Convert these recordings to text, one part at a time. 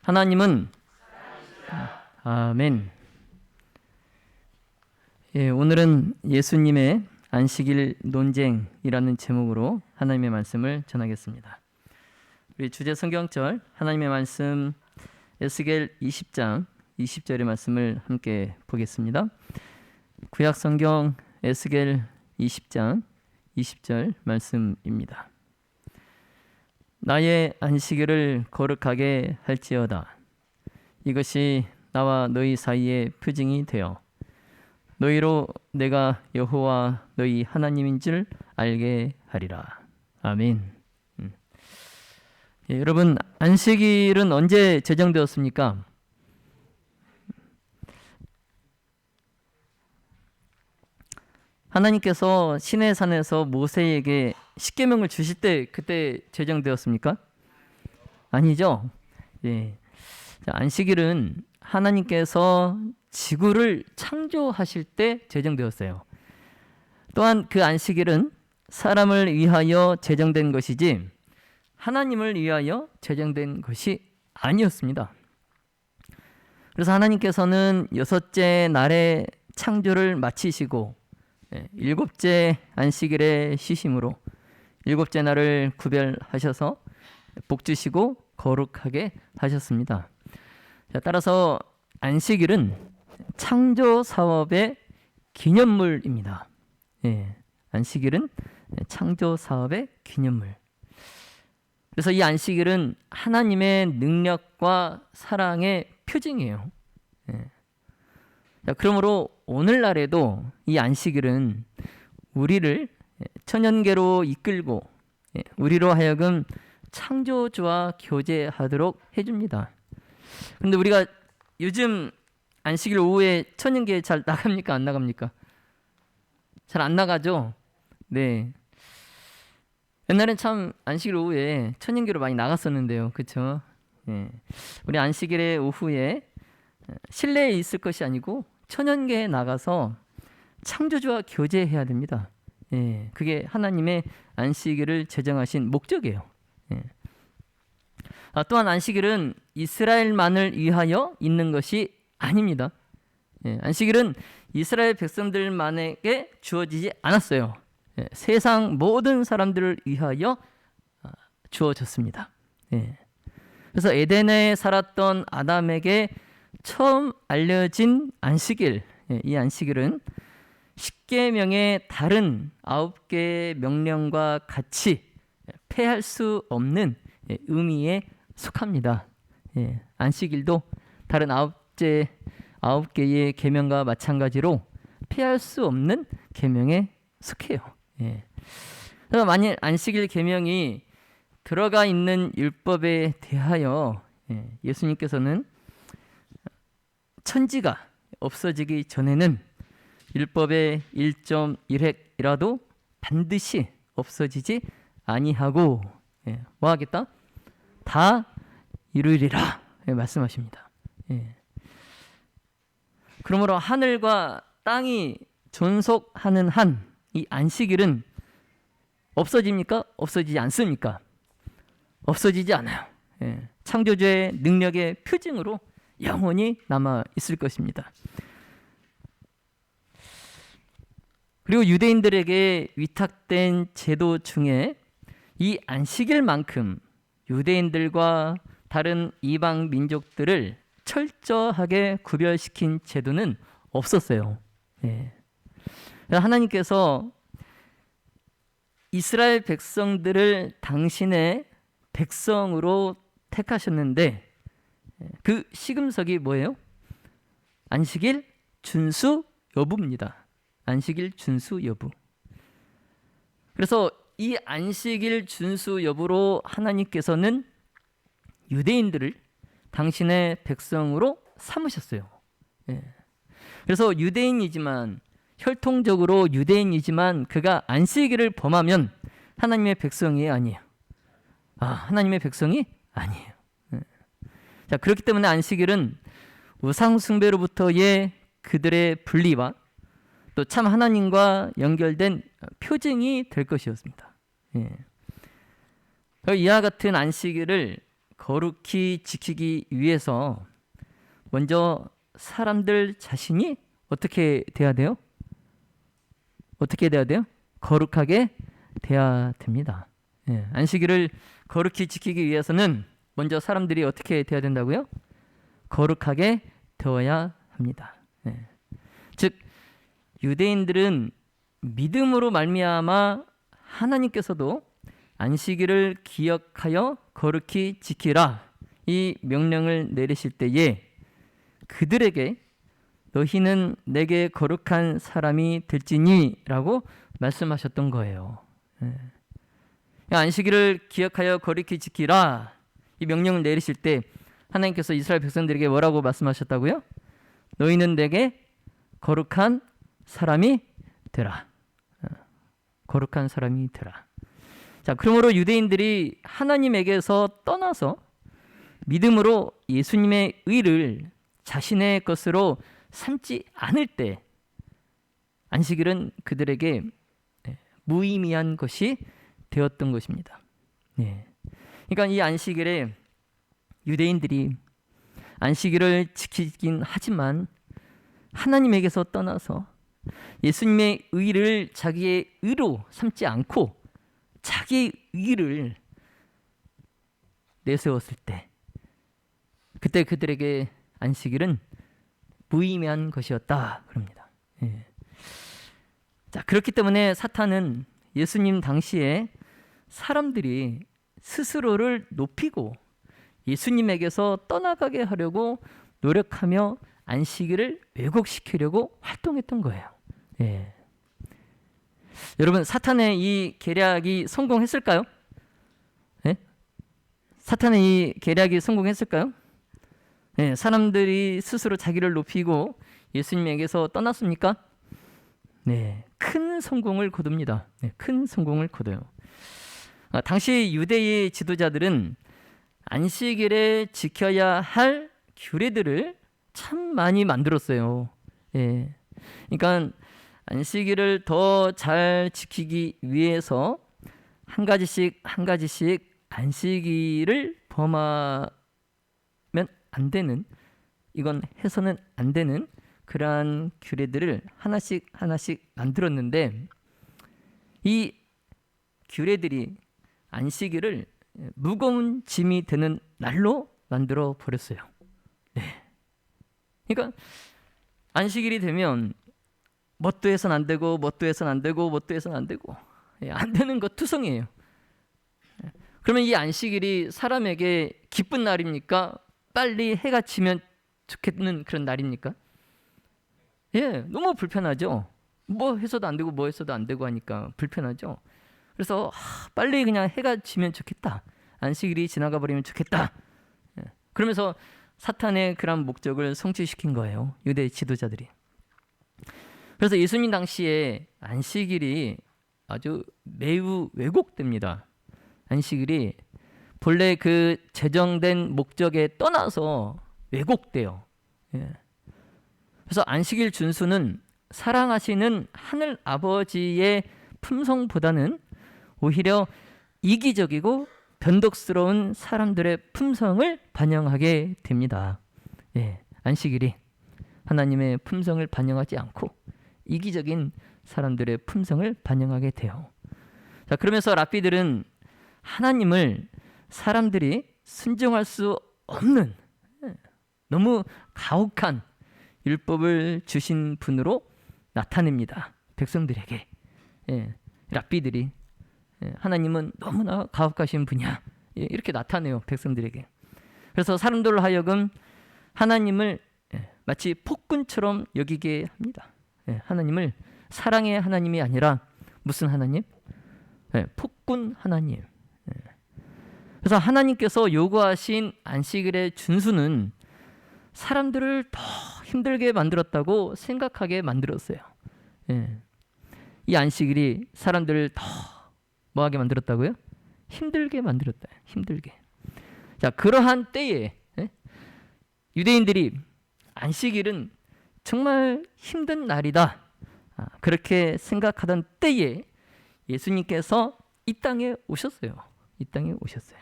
하나님은 아멘. 오늘은 예수님의 안식일 논쟁이라는 제목으로 하나님의 말씀을 전하겠습니다. 우리 주제 성경절 하나님의 말씀 에스겔 20장 20절의 말씀을 함께 보겠습니다. 구약 성경 에스겔 20장 20절 말씀입니다. 나의 안식일을 거룩하게 할지어다. 이것이 나와 너희 사이의 표징이 되어 너희로 내가 여호와 너희 하나님인 줄 알게 하리라. 아멘. 여러분, 안식일은 언제 제정되었습니까? 하나님께서 시내산에서 모세에게 십계명을 주실 때 그때 제정되었습니까? 아니죠. 자, 안식일은 하나님께서 지구를 창조하실 때 제정되었어요. 또한 그 안식일은 사람을 위하여 제정된 것이지 하나님을 위하여 제정된 것이 아니었습니다. 그래서 하나님께서는 여섯째 날에 창조를 마치시고 일곱째 안식일에 쉬심으로 일곱째 날을 구별하셔서 복 주시고 거룩하게 하셨습니다. 자, 따라서 안식일은 창조 사업의 기념물입니다. 안식일은 창조 사업의 기념물. 그래서 이 안식일은 하나님의 능력과 사랑의 표징이에요. 자, 그러므로 오늘날에도 이 안식일은 우리를 천연계로 이끌고 우리로 하여금 창조주와 교제하도록 해줍니다. 그런데 우리가 요즘 안식일 오후에 천연계 잘 나갑니까? 안 나갑니까? 잘 안 나가죠? 네. 옛날엔 참 안식일 오후에 천연계로 많이 나갔었는데요. 그렇죠? 우리 안식일의 오후에 실내에 있을 것이 아니고 천연계에 나가서 창조주와 교제해야 됩니다. 그게 하나님의 안식일을 제정하신 목적이에요. 또한 안식일은 이스라엘만을 위하여 있는 것이 아닙니다. 안식일은 이스라엘 백성들만에게 주어지지 않았어요. 세상 모든 사람들을 위하여 주어졌습니다. 그래서 에덴에 살았던 아담에게 처음 알려진 안식일, 이 안식일은 십계명의 다른 9개의 명령과 같이 패할 수 없는 의미에 속합니다. 안식일도 다른 9개의 계명과 마찬가지로 피할 수 없는 계명에 속해요. 그래서 만일 안식일 계명이 들어가 있는 율법에 대하여 예수님께서는 천지가 없어지기 전에는 율법의 1.1획이라도 반드시 없어지지 아니하고 뭐 하겠다? 다 이루리라 말씀하십니다. 그러므로 하늘과 땅이 존속하는 한 이 안식일은 없어집니까? 없어지지 않습니까? 없어지지 않아요. 창조주의 능력의 표징으로 영원히 남아 있을 것입니다. 그리고 유대인들에게 위탁된 제도 중에 이 안식일만큼 유대인들과 다른 이방 민족들을 철저하게 구별시킨 제도는 없었어요. 하나님께서 이스라엘 백성들을 당신의 백성으로 택하셨는데 그 시금석이 뭐예요? 안식일 준수 여부입니다. 안식일 준수 여부. 그래서 이 안식일 준수 여부로 하나님께서는 유대인들을 당신의 백성으로 삼으셨어요. 그래서 유대인이지만 혈통적으로 유대인이지만 그가 안식일을 범하면 하나님의 백성이 아니에요. 하나님의 백성이 아니에요. 자, 그렇기 때문에 안식일은 우상 숭배로부터의 그들의 분리와 또 참 하나님과 연결된 표징이 될 것이었습니다. 이와 같은 안식일을 거룩히 지키기 위해서 먼저 사람들 자신이 어떻게 돼야 돼요? 어떻게 돼야 돼요? 거룩하게 돼야 됩니다. 예, 안식일을 거룩히 지키기 위해서는 먼저 사람들이 어떻게 돼야 된다고요? 거룩하게 되어야 합니다. 예. 즉 유대인들은 믿음으로 말미암아 하나님께서도 안식일을 기억하여 거룩히 지키라 이 명령을 내리실 때에 그들에게 너희는 내게 거룩한 사람이 될지니 라고 말씀하셨던 거예요. 안식일을 기억하여 거룩히 지키라 이 명령을 내리실 때 하나님께서 이스라엘 백성들에게 뭐라고 말씀하셨다고요? 너희는 내게 거룩한 사람이 되라. 거룩한 사람이 되라. 자, 그러므로 유대인들이 하나님에게서 떠나서 믿음으로 예수님의 의를 자신의 것으로 삼지 않을 때 안식일은 그들에게 무의미한 것이 되었던 것입니다. 그러니까 이 안식일에 유대인들이 안식일을 지키긴 하지만 하나님에게서 떠나서 예수님의 의를 자기의 의로 삼지 않고 자기의 의를 내세웠을 때 그때 그들에게 안식일은 무의미한 것이었다 그럽니다. 자, 그렇기 때문에 사탄은 예수님 당시에 사람들이 스스로를 높이고 예수님에게서 떠나가게 하려고 노력하며 안식일을 왜곡시키려고 활동했던 거예요. 여러분, 사탄의 이 계략이 성공했을까요? 사탄의 이 계략이 성공했을까요? 사람들이 스스로 자기를 높이고 예수님에게서 떠났습니까? 큰 성공을 거둡니다. 큰 성공을 거둬요. 당시 유대의 지도자들은 안식일에 지켜야 할 규례들을 참 많이 만들었어요. 그러니까 안식일을 더 잘 지키기 위해서 한 가지씩 안식일을 범하면 안 되는, 이건 해서는 안 되는 그러한 규례들을 하나씩 만들었는데 이 규례들이 안식일을 무거운 짐이 되는 날로 만들어 버렸어요. 그러니까 안식일이 되면 뭣도 해서는 안 되고 안 되는 것 투성이에요. 그러면 이 안식일이 사람에게 기쁜 날입니까? 빨리 해가 지면 좋겠는 그런 날입니까? 너무 불편하죠. 뭐 해서도 안 되고 하니까 불편하죠. 그래서 빨리 그냥 해가 지면 좋겠다. 안식일이 지나가 버리면 좋겠다. 그러면서 사탄의 그런 목적을 성취시킨 거예요. 유대 지도자들이. 그래서 예수님 당시에 안식일이 아주 매우 왜곡됩니다. 안식일이 본래 그 제정된 목적에 떠나서 왜곡돼요. 그래서 안식일 준수는 사랑하시는 하늘 아버지의 품성보다는 오히려 이기적이고 변덕스러운 사람들의 품성을 반영하게 됩니다. 안식일이 하나님의 품성을 반영하지 않고 이기적인 사람들의 품성을 반영하게 돼요. 자, 그러면서 랍비들은 하나님을 사람들이 순종할 수 없는 너무 가혹한 율법을 주신 분으로 나타냅니다. 백성들에게. 랍비들이 하나님은 너무나 가혹하신 분이야. 이렇게 나타내요. 백성들에게. 그래서 사람들로 하여금 하나님을 마치 폭군처럼 여기게 합니다. 하나님을 사랑의 하나님이 아니라 무슨 하나님? 폭군 하나님. 그래서 하나님께서 요구하신 안식일의 준수는 사람들을 더 힘들게 만들었다고 생각하게 만들었어요. 이 안식일이 사람들을 더 뭐하게 만들었다고요? 힘들게 만들었다. 힘들게. 자, 그러한 때에 유대인들이 안식일은 정말 힘든 날이다. 그렇게 생각하던 때에 예수님께서 이 땅에 오셨어요. 이 땅에 오셨어요.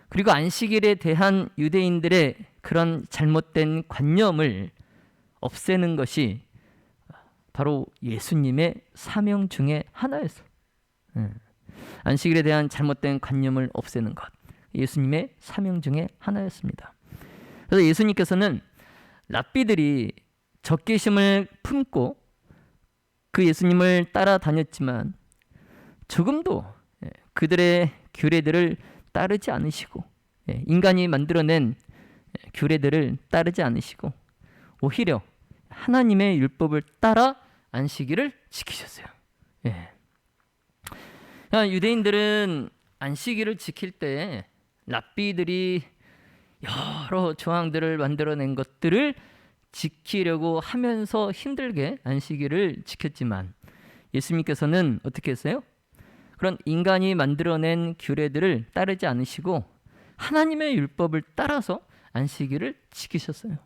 그리고 안식일에 대한 유대인들의 그런 잘못된 관념을 없애는 것이 바로 예수님의 사명 중에 하나였어요. 안식일에 대한 잘못된 관념을 없애는 것, 예수님의 사명 중에 하나였습니다. 그래서 예수님께서는 랍비들이 적개심을 품고 그 예수님을 따라다녔지만 조금도 그들의 규례들을 따르지 않으시고, 인간이 만들어낸 규례들을 따르지 않으시고 오히려 하나님의 율법을 따라 안식일을 지키셨어요. 유대인들은 안식일을 지킬 때 랍비들이 여러 조항들을 만들어낸 것들을 지키려고 하면서 힘들게 안식일을 지켰지만, 예수님께서는 어떻게 했어요? 그런 인간이 만들어낸 규례들을 따르지 않으시고 하나님의 율법을 따라서 안식일을 지키셨어요.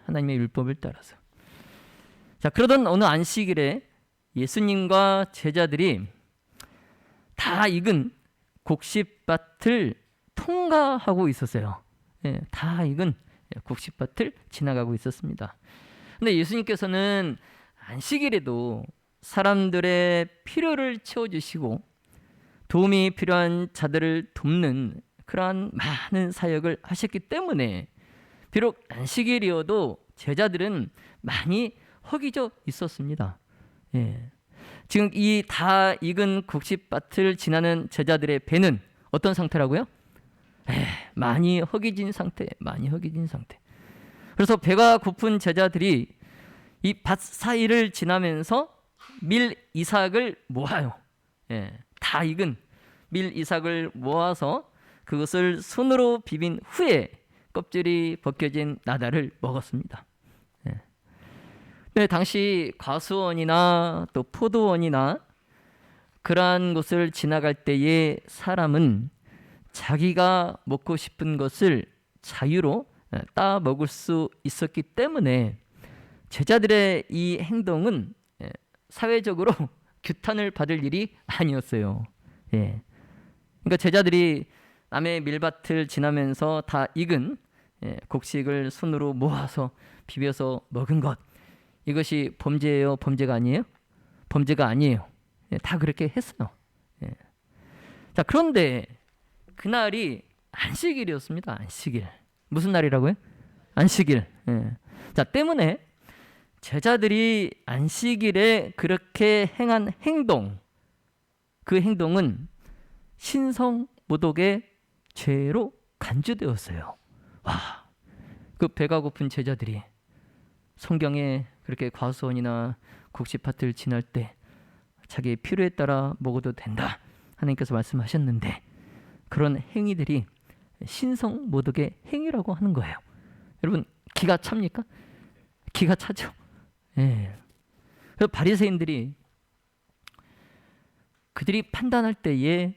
하나님의 율법을 따라서. 자, 그러던 어느 안식일에 예수님과 제자들이 다 익은 곡식밭을 통과하고 있었어요. 다 익은 곡식밭을 지나가고 있었습니다. 근데 예수님께서는 안식일에도 사람들의 필요를 채워주시고 도움이 필요한 자들을 돕는 그러한 많은 사역을 하셨기 때문에 비록 안식일이어도 제자들은 많이 허기져 있었습니다. 지금 이 다 익은 곡식밭을 지나는 제자들의 배는 어떤 상태라고요? 많이 허기진 상태, 많이 허기진 상태. 그래서 배가 고픈 제자들이 이 밭 사이를 지나면서 밀 이삭을 모아요. 다 익은 밀 이삭을 모아서 그것을 손으로 비빈 후에 껍질이 벗겨진 나달을 먹었습니다. 네, 당시 과수원이나 또 포도원이나 그러한 곳을 지나갈 때에 사람은 자기가 먹고 싶은 것을 자유로 따 먹을 수 있었기 때문에 제자들의 이 행동은 사회적으로 규탄을 받을 일이 아니었어요. 그러니까 제자들이 남의 밀밭을 지나면서 다 익은 곡식을 손으로 모아서 비벼서 먹은 것, 이것이 범죄예요? 범죄가 아니에요? 범죄가 아니에요. 다 그렇게 했어요. 자, 그런데 그날이 안식일이었습니다. 안식일. 무슨 날이라고요? 안식일. 자, 때문에 제자들이 안식일에 그렇게 행한 행동, 그 행동은 신성모독의 죄로 간주되었어요. 와, 그 배가 고픈 제자들이 성경에 그렇게 과수원이나 곡식밭을 지날 때 자기의 필요에 따라 먹어도 된다, 하나님께서 말씀하셨는데 그런 행위들이 신성모독의 행위라고 하는 거예요. 여러분, 기가 찹니까? 기가 차죠. 그래서 바리새인들이 그들이 판단할 때에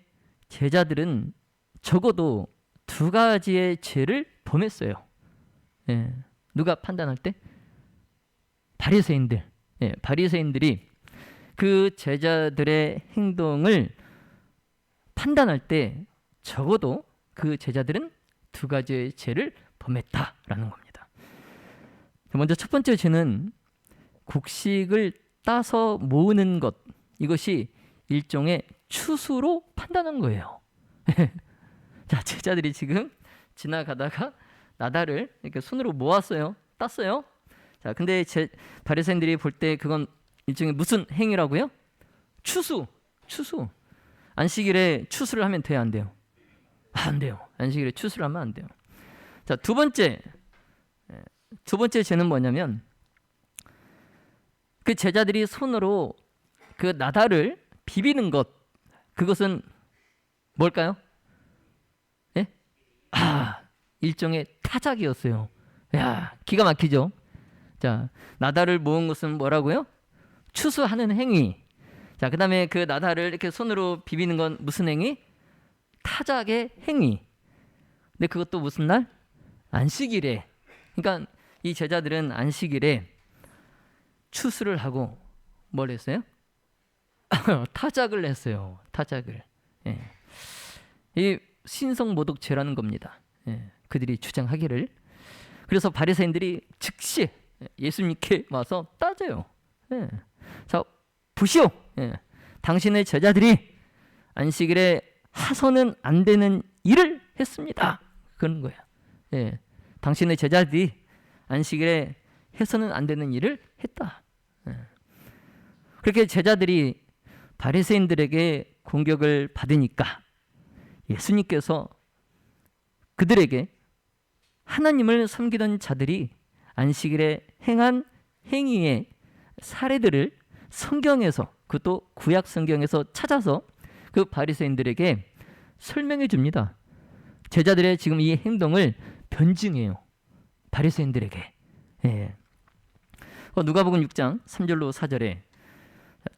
제자들은 적어도 두 가지의 죄를 범했어요. 누가 판단할 때? 바리새인들. 바리새인들이 그 제자들의 행동을 판단할 때 적어도 그 제자들은 두 가지의 죄를 범했다라는 겁니다. 먼저 첫 번째 죄는 곡식을 따서 모으는 것, 이것이 일종의 추수로 판단한 거예요. 자, 제자들이 지금 지나가다가 나달을 이렇게 손으로 모았어요. 땄어요. 자, 근데 바리새인들이 볼 때 그건 일종의 무슨 행위라고요? 추수. 안식일에 추수를 하면 돼요, 안 돼요? 안 돼요. 안식일에 추수를 하면 안 돼요. 자, 두 번째 죄는 뭐냐면 그 제자들이 손으로 그 나달을 비비는 것, 그것은 뭘까요? 일종의 타작이었어요. 야, 기가 막히죠? 자, 나달을 모은 것은 뭐라고요? 추수하는 행위. 자, 그 다음에 그 나달을 이렇게 손으로 비비는 건 무슨 행위? 타작의 행위. 근데 그것도 무슨 날? 안식일에. 그러니까 이 제자들은 안식일에 추수를 하고 뭘 했어요? 타작을 했어요. 타작을. 이 신성모독죄라는 겁니다. 그들이 주장하기를. 그래서 바리새인들이 즉시 예수님께 와서 따져요. 자, 보시오. 당신의 제자들이 안식일에 하서는 안 되는 일을 했습니다. 그런 거예요. 당신의 제자들이 안식일에 해서는 안 되는 일을 했다. 그렇게 제자들이 바리새인들에게 공격을 받으니까 예수님께서 그들에게 하나님을 섬기던 자들이 안식일에 행한 행위의 사례들을 성경에서, 그것도 구약 성경에서 찾아서 그 바리새인들에게 설명해 줍니다. 제자들의 지금 이 행동을 변증해요. 바리새인들에게. 누가복음 6장 3절로 4절에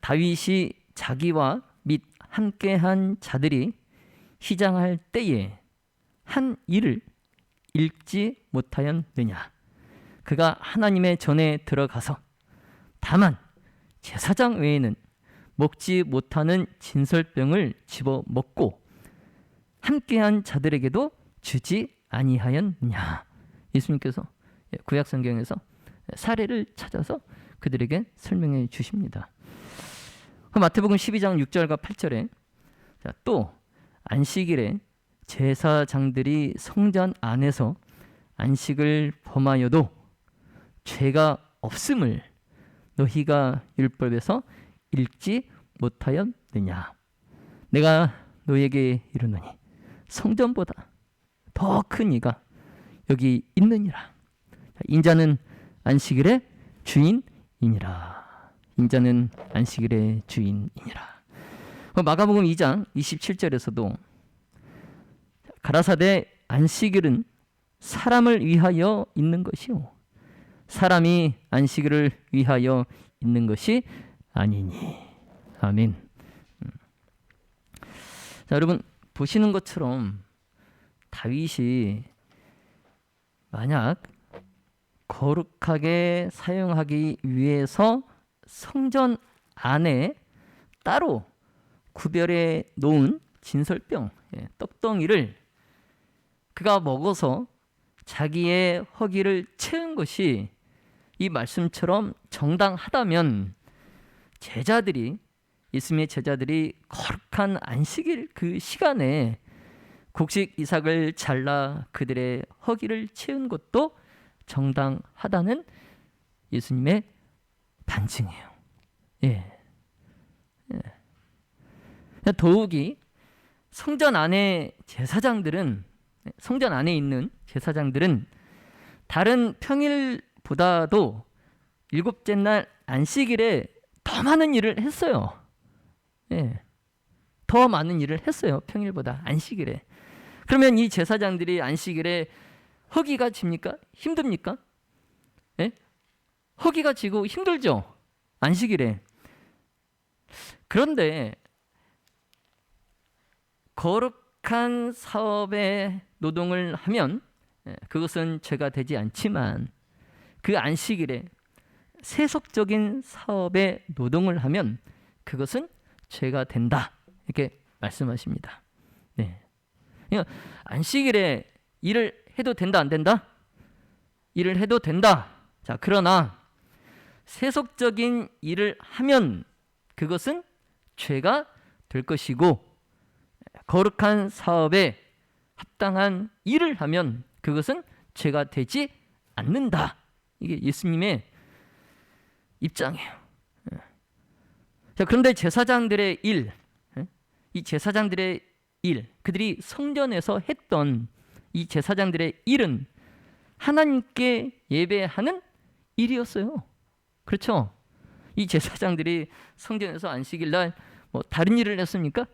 다윗이 자기와 및 함께한 자들이 희장할 때에 한 일을 읽지 못하였느냐. 그가 하나님의 전에 들어가서 다만 제사장 외에는 먹지 못하는 진설병을 집어 먹고 함께한 자들에게도 주지 아니하였느냐. 예수님께서 구약 성경에서 사례를 찾아서 그들에게 설명해 주십니다. 마태복음 12장 6절과 8절에 또 안식일에 제사장들이 성전 안에서 안식을 범하여도 죄가 없음을 너희가 율법에서 읽지 못하였느냐. 내가 너희에게 이르노니 성전보다 더 큰 이가 여기 있느니라. 인자는 안식일의 주인이니라. 인자는 안식일의 주인이니라. 마가복음 2장 27절에서도 가라사대 안식일은 사람을 위하여 있는 것이요 사람이 안식일을 위하여 있는 것이 아니니. 아멘. 자, 여러분 보시는 것처럼 다윗이 만약 거룩하게 사용하기 위해서 성전 안에 따로 구별해 놓은 진설병, 떡덩이를 그가 먹어서 자기의 허기를 채운 것이 이 말씀처럼 정당하다면 제자들이, 예수님의 제자들이 거룩한 안식일 그 시간에 곡식 이삭을 잘라 그들의 허기를 채운 것도 정당하다는 예수님의 반증이에요. 더욱이 성전 안에 있는 제사장들은 다른 평일보다도 일곱째 날 안식일에 더 많은 일을 했어요. 더 많은 일을 했어요. 평일보다 안식일에. 그러면 이 제사장들이 안식일에 허기가 집니까? 힘듭니까? 허기가 지고 힘들죠. 안식일에. 그런데 거룩한 사업에 노동을 하면 그것은 죄가 되지 않지만 그 안식일에 세속적인 사업에 노동을 하면 그것은 죄가 된다. 이렇게 말씀하십니다. 그러니까 안식일에 일을 해도 된다, 안 된다? 일을 해도 된다. 자, 그러나 세속적인 일을 하면 그것은 죄가 될 것이고 거룩한 사업에 합당한 일을 하면 그것은 죄가 되지 않는다. 이게 예수님의 입장이에요. 자, 그런데 제사장들의 일, 이 제사장들의 일, 그들이 성전에서 했던 이 제사장들의 일은 하나님께 예배하는 일이었어요. 그렇죠? 이 제사장들이 성전에서 안식일 날 뭐 다른 일을 했습니까?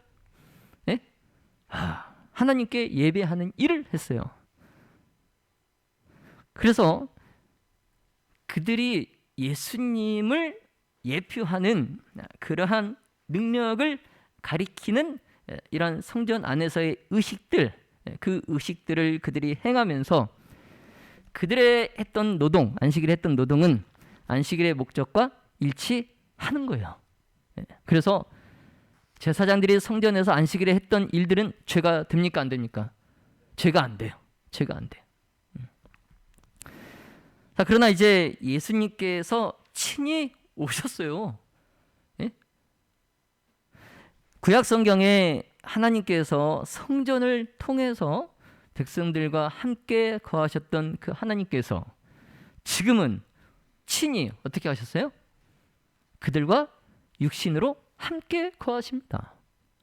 하나님께 예배하는 일을 했어요. 그래서 그들이 예수님을 예표하는 그러한 능력을 가리키는 이런 성전 안에서의 의식들, 그 의식들을 그들이 행하면서 그들의 했던 노동, 안식일에 했던 노동은 안식일의 목적과 일치하는 거예요. 그래서 제사장들이 성전에서 안식일에 했던 일들은 죄가 됩니까 안 됩니까? 죄가 안 돼요. 죄가 안 돼요. 자, 그러나 이제 예수님께서 친히 오셨어요. 예? 구약 성경에 하나님께서 성전을 통해서 백성들과 함께 거하셨던 그 하나님께서 지금은 친히 어떻게 하셨어요? 그들과 육신으로 함께 거하십니다.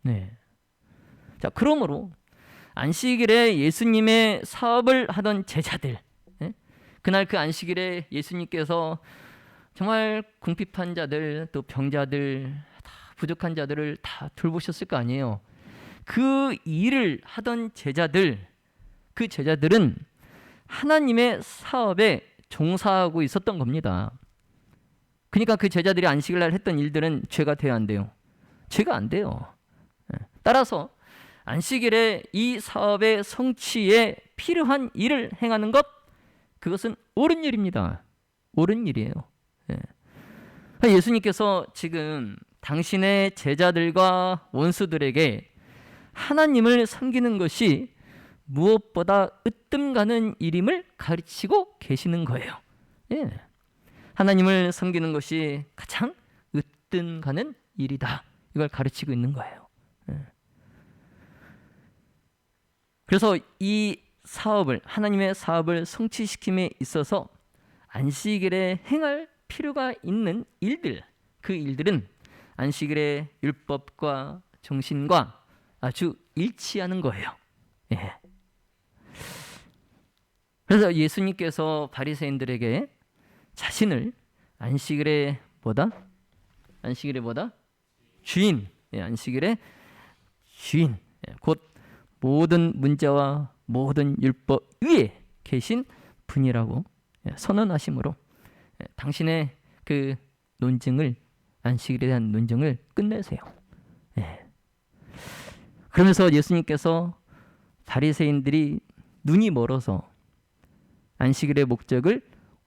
네. 자, 그러므로 안식일에 예수님의 사업을 하던 제자들, 그날 그 안식일에 예수님께서 정말 궁핍한 자들, 또 병자들, 다 부족한 자들을 다 돌보셨을 거 아니에요. 그 일을 하던 제자들, 그 제자들은 하나님의 사업에 종사하고 있었던 겁니다. 그러니까 그 제자들이 안식일 날 했던 일들은 죄가 돼야 안 돼요? 죄가 안 돼요. 따라서 안식일에 이 사업의 성취에 필요한 일을 행하는 것, 그것은 옳은 일입니다. 옳은 일이에요. 예수님께서 지금 당신의 제자들과 원수들에게 하나님을 섬기는 것이 무엇보다 으뜸 가는 일임을 가르치고 계시는 거예요. 하나님을 섬기는 것이 가장 으뜸 가는 일이다. 이걸 가르치고 있는 거예요. 그래서 이 사업을, 하나님의 사업을 성취시킴에 있어서 안식일에 행할 필요가 있는 일들, 그 일들은 안식일의 율법과 정신과 아주 일치하는 거예요. 그래서 예수님께서 바리새인들에게 자신을 안식일의 뭐다? 안식일의 뭐다? 주인. 안식일의 주인. 곧 모든 문제와 모든 율법 위에 계신 분이라고 선언하심으로 당신의 그 논증을, 안식일에 대한 논증을 끝내세요. 그러면서 예수님께서 바리새인들이 눈이 멀어서 안식일의 목적을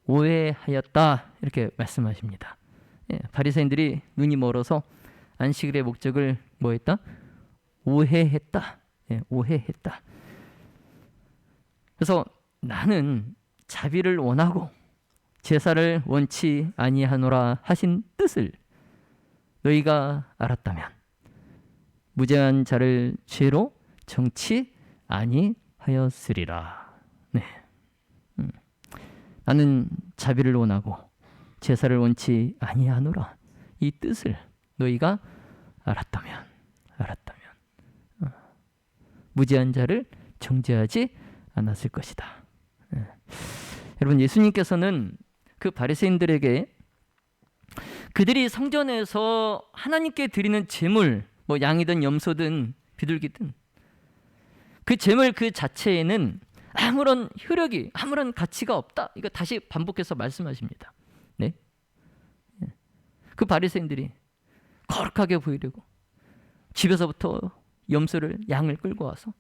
오해하였다, 이렇게 말씀하십니다. 바리새인들이 눈이 멀어서 안식일의 목적을 뭐했다? 오해했다. 오해했다. 그래서 나는 자비를 원하고 제사를 원치 아니하노라 하신 뜻을 너희가 알았다면 무죄한 자를 죄로 정치 아니하였으리라. 네. 나는 자비를 원하고 제사를 원치 아니하노라, 이 뜻을 너희가 알았다면 무죄한 자를 정죄하지 않았을 것이다. 여러분, 예수님께서는 그 바리새인들에게 그들이 성전에서 하나님께 드리는 제물, 뭐 양이든 염소든 비둘기든 그 제물 그 자체에는 아무런 효력이, 아무런 가치가 없다, 이거 다시 반복해서 말씀하십니다. 네? 그 바리새인들이 거룩하게 보이려고 집에서부터 염소를, 양을 끌고 와서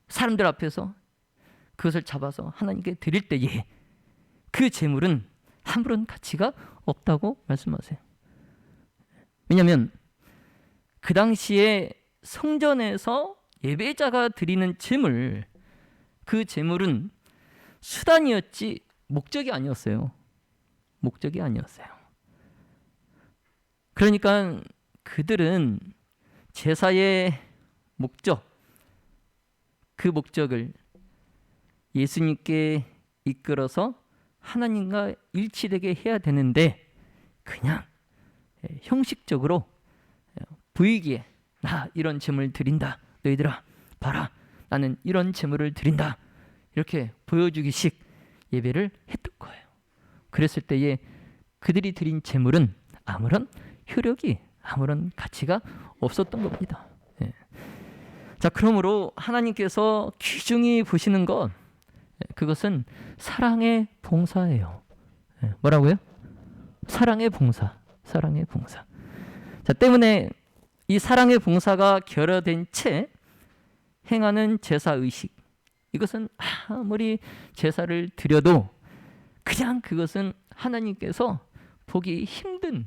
사람들 앞에서 그것을 잡아서 하나님께 드릴 때에 그 제물은 아무런 가치가 없다고 말씀하세요. 왜냐하면 그 당시에 성전에서 예배자가 드리는 제물, 그 제물은 수단이었지 목적이 아니었어요. 목적이 아니었어요. 그러니까 그들은 제사의 목적, 그 목적을 예수님께 이끌어서 하나님과 일치되게 해야 되는데 그냥 형식적으로 보이기에 나 이런 제물 드린다, 너희들아 봐라, 나는 이런 제물을 드린다, 이렇게 보여주기식 예배를 했던 거예요. 그랬을 때에 그들이 드린 제물은 아무런 효력이, 아무런 가치가 없었던 겁니다. 자, 그러므로 하나님께서 귀중히 보시는 것, 그것은 사랑의 봉사예요. 뭐라고요? 사랑의 봉사, 사랑의 봉사. 자, 때문에 이 사랑의 봉사가 결여된 채 행하는 제사 의식, 이것은 아무리 제사를 드려도 그냥 그것은 하나님께서 보기 힘든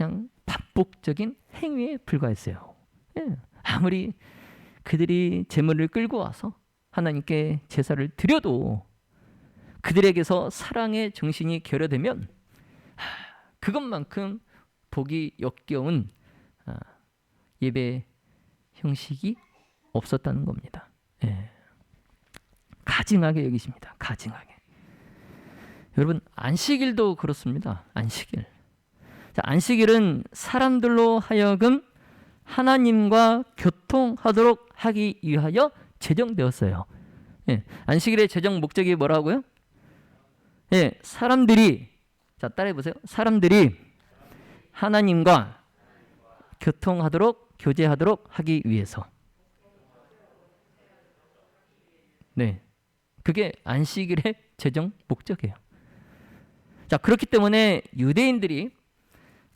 그냥 반복적인 행위에 불과했어요. 예. 아무리 그들이 제물을 끌고 와서 하나님께 제사를 드려도 그들에게서 사랑의 정신이 결여되면 그것만큼 보기 역겨운 예배 형식이 없었다는 겁니다. 예. 가증하게 여기십니다. 가증하게. 여러분, 안식일도 그렇습니다. 안식일. 자, 안식일은 사람들로 하여금 하나님과 교통하도록 하기 위하여 제정되었어요. 예. 안식일의 제정 목적이 뭐라고요? 예, 사람들이, 자, 따라해 보세요. 사람들이 하나님과 교통하도록, 교제하도록 하기 위해서. 네, 그게 안식일의 제정 목적이에요. 자, 그렇기 때문에 유대인들이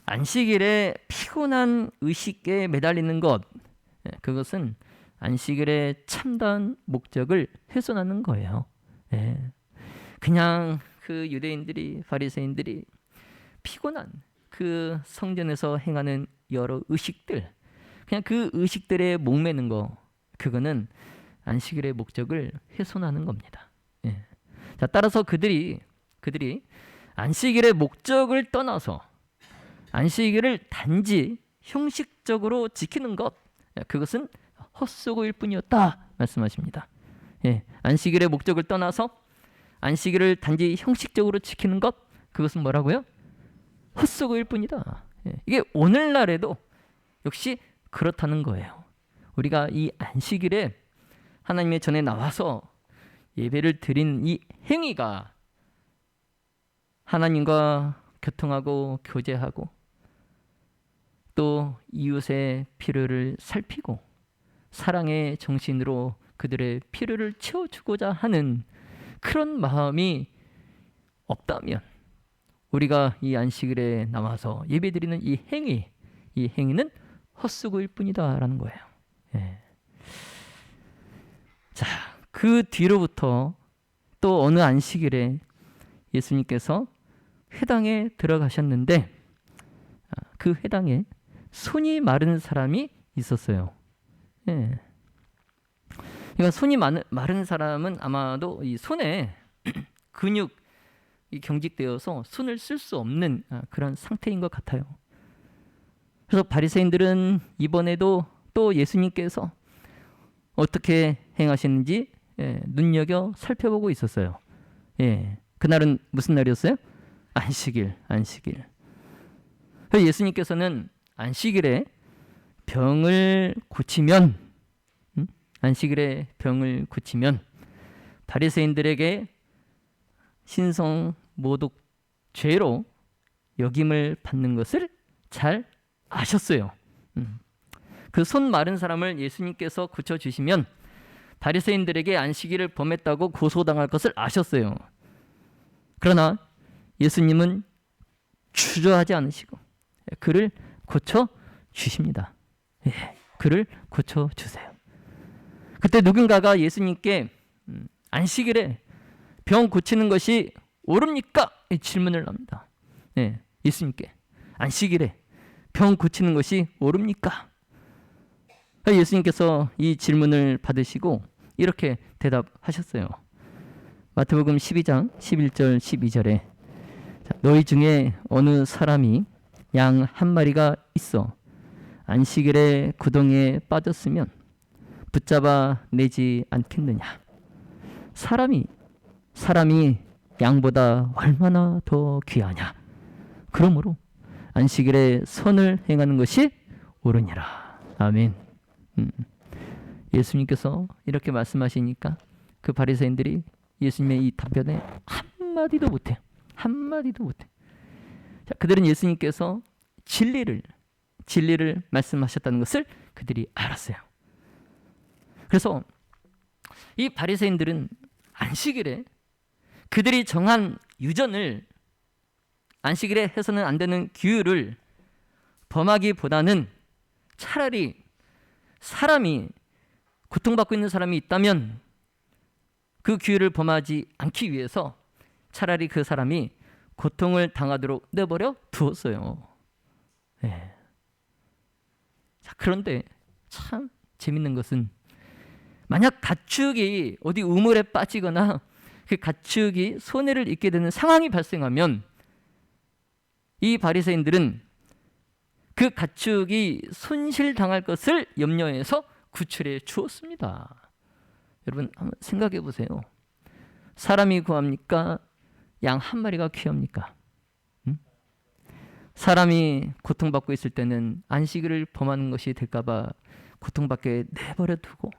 안식일에 피곤한 의식에 매달리는 것, 그것은 안식일의 참다운 목적을 훼손하는 거예요. 예. 그냥 그 유대인들이, 바리새인들이 피곤한 그 성전에서 행하는 여러 의식들, 그냥 그 의식들에 목매는 거, 그거는 안식일의 목적을 훼손하는 겁니다. 예. 자, 따라서 그들이 안식일의 목적을 떠나서 안식일을 단지 형식적으로 지키는 것, 그것은 헛수고일 뿐이었다 말씀하십니다. 예. 안식일의 목적을 떠나서 안식일을 단지 형식적으로 지키는 것, 그것은 뭐라고요? 헛수고일 뿐이다. 예. 이게 오늘날에도 역시 그렇다는 거예요. 우리가 이 안식일에 하나님의 전에 나와서 예배를 드린 이 행위가 하나님과 교통하고 교제하고 또 이웃의 필요를 살피고 사랑의 정신으로 그들의 필요를 채워주고자 하는 그런 마음이 없다면 우리가 이 안식일에 나와서 예배드리는 이 행위는 헛수고일 뿐이다라는 거예요. 예. 자, 그 뒤로부터 또 어느 안식일에 예수님께서 회당에 들어가셨는데 그 회당에 손이 마른 사람이 있었어요. 예. 그러니까 손이 마른 사람은 아마도 이 손에 근육이 경직되어서 손을 쓸 수 없는 그런 상태인 것 같아요. 그래서 바리새인들은 이번에도 또 예수님께서 어떻게 행하시는지 눈여겨 살펴보고 있었어요. 예. 그날은 무슨 날이었어요? 안식일. 그래서 예수님께서는 안식일에 병을 고치면 바리새인들에게 신성모독죄로 역임을 받는 것을 잘 아셨어요. 그 손 마른 사람을 예수님께서 고쳐주시면 바리새인들에게 안식일을 범했다고 고소당할 것을 아셨어요. 그러나 예수님은 주저하지 않으시고 그를 고쳐주십니다. 예, 그를 고쳐주세요. 그때 누군가가 예수님께 안식일에 병 고치는 것이 옳습니까? 질문을 합니다. 예, 예수님께 안식일에 병 고치는 것이 옳습니까? 예수님께서 이 질문을 받으시고 이렇게 대답하셨어요. 마태복음 12장 11절 12절에 너희 중에 어느 사람이 양 한 마리가 있어 안식일에 구덩이에 빠졌으면 붙잡아 내지 않겠느냐? 사람이 양보다 얼마나 더 귀하냐? 그러므로 안식일에 선을 행하는 것이 옳으니라. 아멘. 예수님께서 이렇게 말씀하시니까 그 바리새인들이 예수님의 이 답변에 한마디도 못해. 자, 그들은 예수님께서 진리를 말씀하셨다는 것을 그들이 알았어요. 그래서 이 바리새인들은 안식일에 그들이 정한 유전을 안식일에 해서는 안 되는 규율을 범하기보다는 차라리 사람이 고통받고 있는 사람이 있다면 그 규율을 범하지 않기 위해서 차라리 그 사람이 고통을 당하도록 내버려 두었어요. 예. 자, 그런데 참 재밌는 것은 만약 가축이 어디 우물에 빠지거나 그 가축이 손해를 입게 되는 상황이 발생하면 이 바리새인들은 그 가축이 손실당할 것을 염려해서 구출해 주었습니다. 여러분 한번 생각해 보세요. 사람이 구합니까? 양 한 마리가 귀합니까? 사람이 고통받고 있을 때는 안식일을 범하는 것이 될까봐 고통받게 내버려 두고,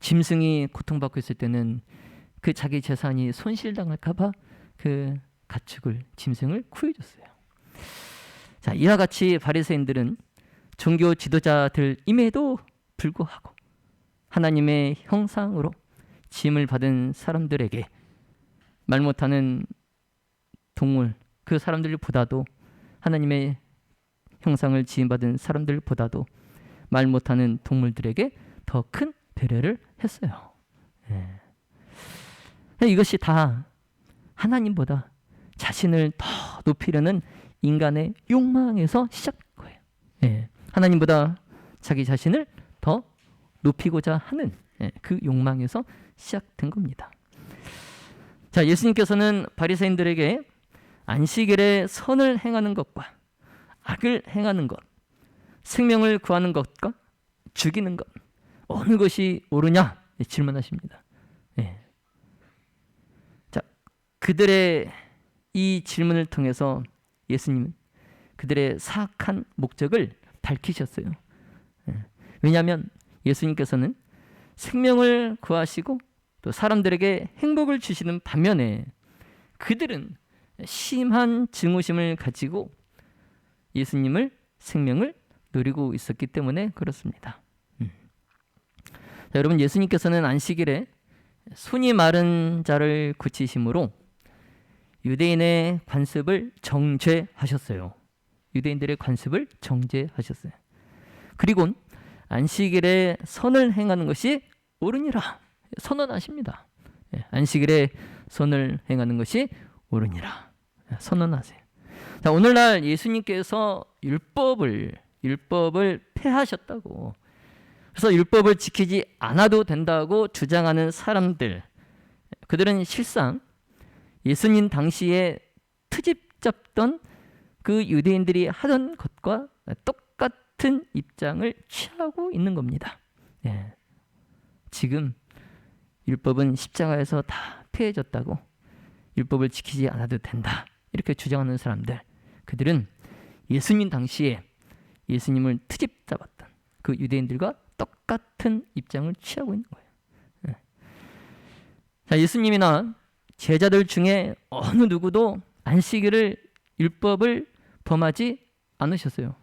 짐승이 고통받고 있을 때는 그 자기 재산이 손실당할까봐 그 가축을, 짐승을 구해줬어요. 자, 이와 같이 바리새인들은 종교 지도자들임에도 불구하고 하나님의 형상으로 지음을 받은 사람들에게 말 못하는 동물, 그 사람들보다도 하나님의 형상을 지음받은 사람들보다도 말 못하는 동물들에게 더 큰 배려를 했어요. 이것이 다 하나님보다 자신을 더 높이려는 인간의 욕망에서 시작된 거예요. 하나님보다 자기 자신을 더 높이고자 하는 그 욕망에서 시작된 겁니다. 자, 예수님께서는 바리새인들에게 안식일에 선을 행하는 것과 악을 행하는 것, 생명을 구하는 것과 죽이는 것, 어느 것이 옳으냐 질문하십니다. 자, 그들의 이 질문을 통해서 예수님은 그들의 사악한 목적을 밝히셨어요. 왜냐하면 예수님께서는 생명을 구하시고 또 사람들에게 행복을 주시는 반면에 그들은 심한 증오심을 가지고 예수님을, 생명을 누리고 있었기 때문에 그렇습니다. 자, 여러분, 예수님께서는 안식일에 손이 마른 자를 고치심으로 유대인의 관습을 정죄하셨어요. 유대인들의 관습을 정죄하셨어요. 그리고 안식일에 선을 행하는 것이 옳으니라 선언하십니다. 안식일에 선을 행하는 것이 옳으니라 선언하세요. 자, 오늘날 예수님께서 율법을 폐하셨다고, 그래서 율법을 지키지 않아도 된다고 주장하는 사람들, 그들은 실상 예수님 당시에 트집 잡던 그 유대인들이 하던 것과 똑같은 입장을 취하고 있는 겁니다. 지금 율법은 십자가에서 다 폐해졌다고, 율법을 지키지 않아도 된다 이렇게 주장하는 사람들, 그들은 예수님 당시에 예수님을 트집 잡았던 그 유대인들과 똑같은 입장을 취하고 있는 거예요. 자, 예수님이나 제자들 중에 어느 누구도 안식일을, 율법을 범하지 않으셨어요.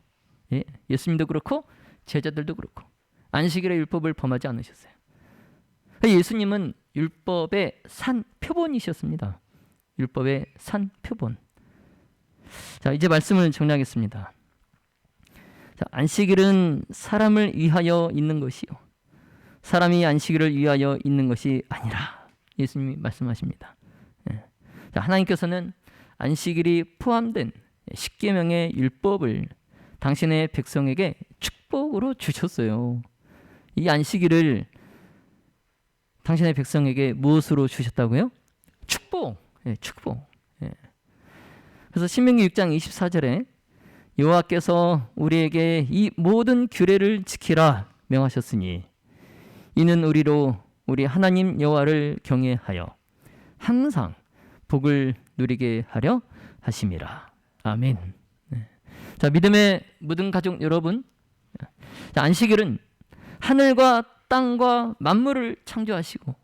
예수님도 그렇고 제자들도 그렇고 안식일의 율법을 범하지 않으셨어요. 예수님은 율법의 산 표본이셨습니다. 율법의 산 표본. 자, 이제 말씀을 정리하겠습니다. 자, 안식일은 사람을 위하여 있는 것이요, 사람이 안식일을 위하여 있는 것이 아니라 예수님이 말씀하십니다. 자, 하나님께서는 안식일이 포함된 십계명의 율법을 당신의 백성에게 축복으로 주셨어요. 이 안식일을 당신의 백성에게 무엇으로 주셨다고요? 축복. 축복. 그래서 신명기 6장 24절에 여호와께서 우리에게 이 모든 규례를 지키라 명하셨으니 이는 우리로 우리 하나님 여호와를 경외하여 항상 복을 누리게 하려 하심이라. 아멘. 자, 믿음의 모든 가족 여러분, 자, 안식일은 하늘과 땅과 만물을 창조하시고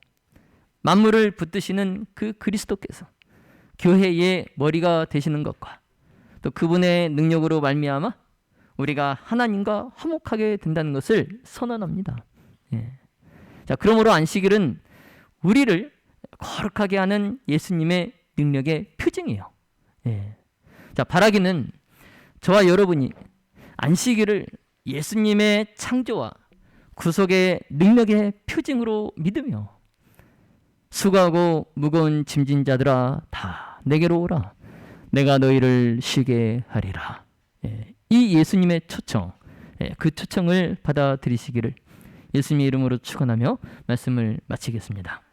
만물을 붙드시는 그 그리스도께서 교회의 머리가 되시는 것과 또 그분의 능력으로 말미암아 우리가 하나님과 화목하게 된다는 것을 선언합니다. 자, 그러므로 안식일은 우리를 거룩하게 하는 예수님의 능력의 표징이에요. 자, 바라기는 저와 여러분이 안식일을 예수님의 창조와 구속의 능력의 표징으로 믿으며 수고하고 무거운 짐진 자들아 다 내게로 오라 내가 너희를 쉬게 하리라. 이 예수님의 초청, 그 초청을 받아들이시기를 예수님의 이름으로 축원하며 말씀을 마치겠습니다.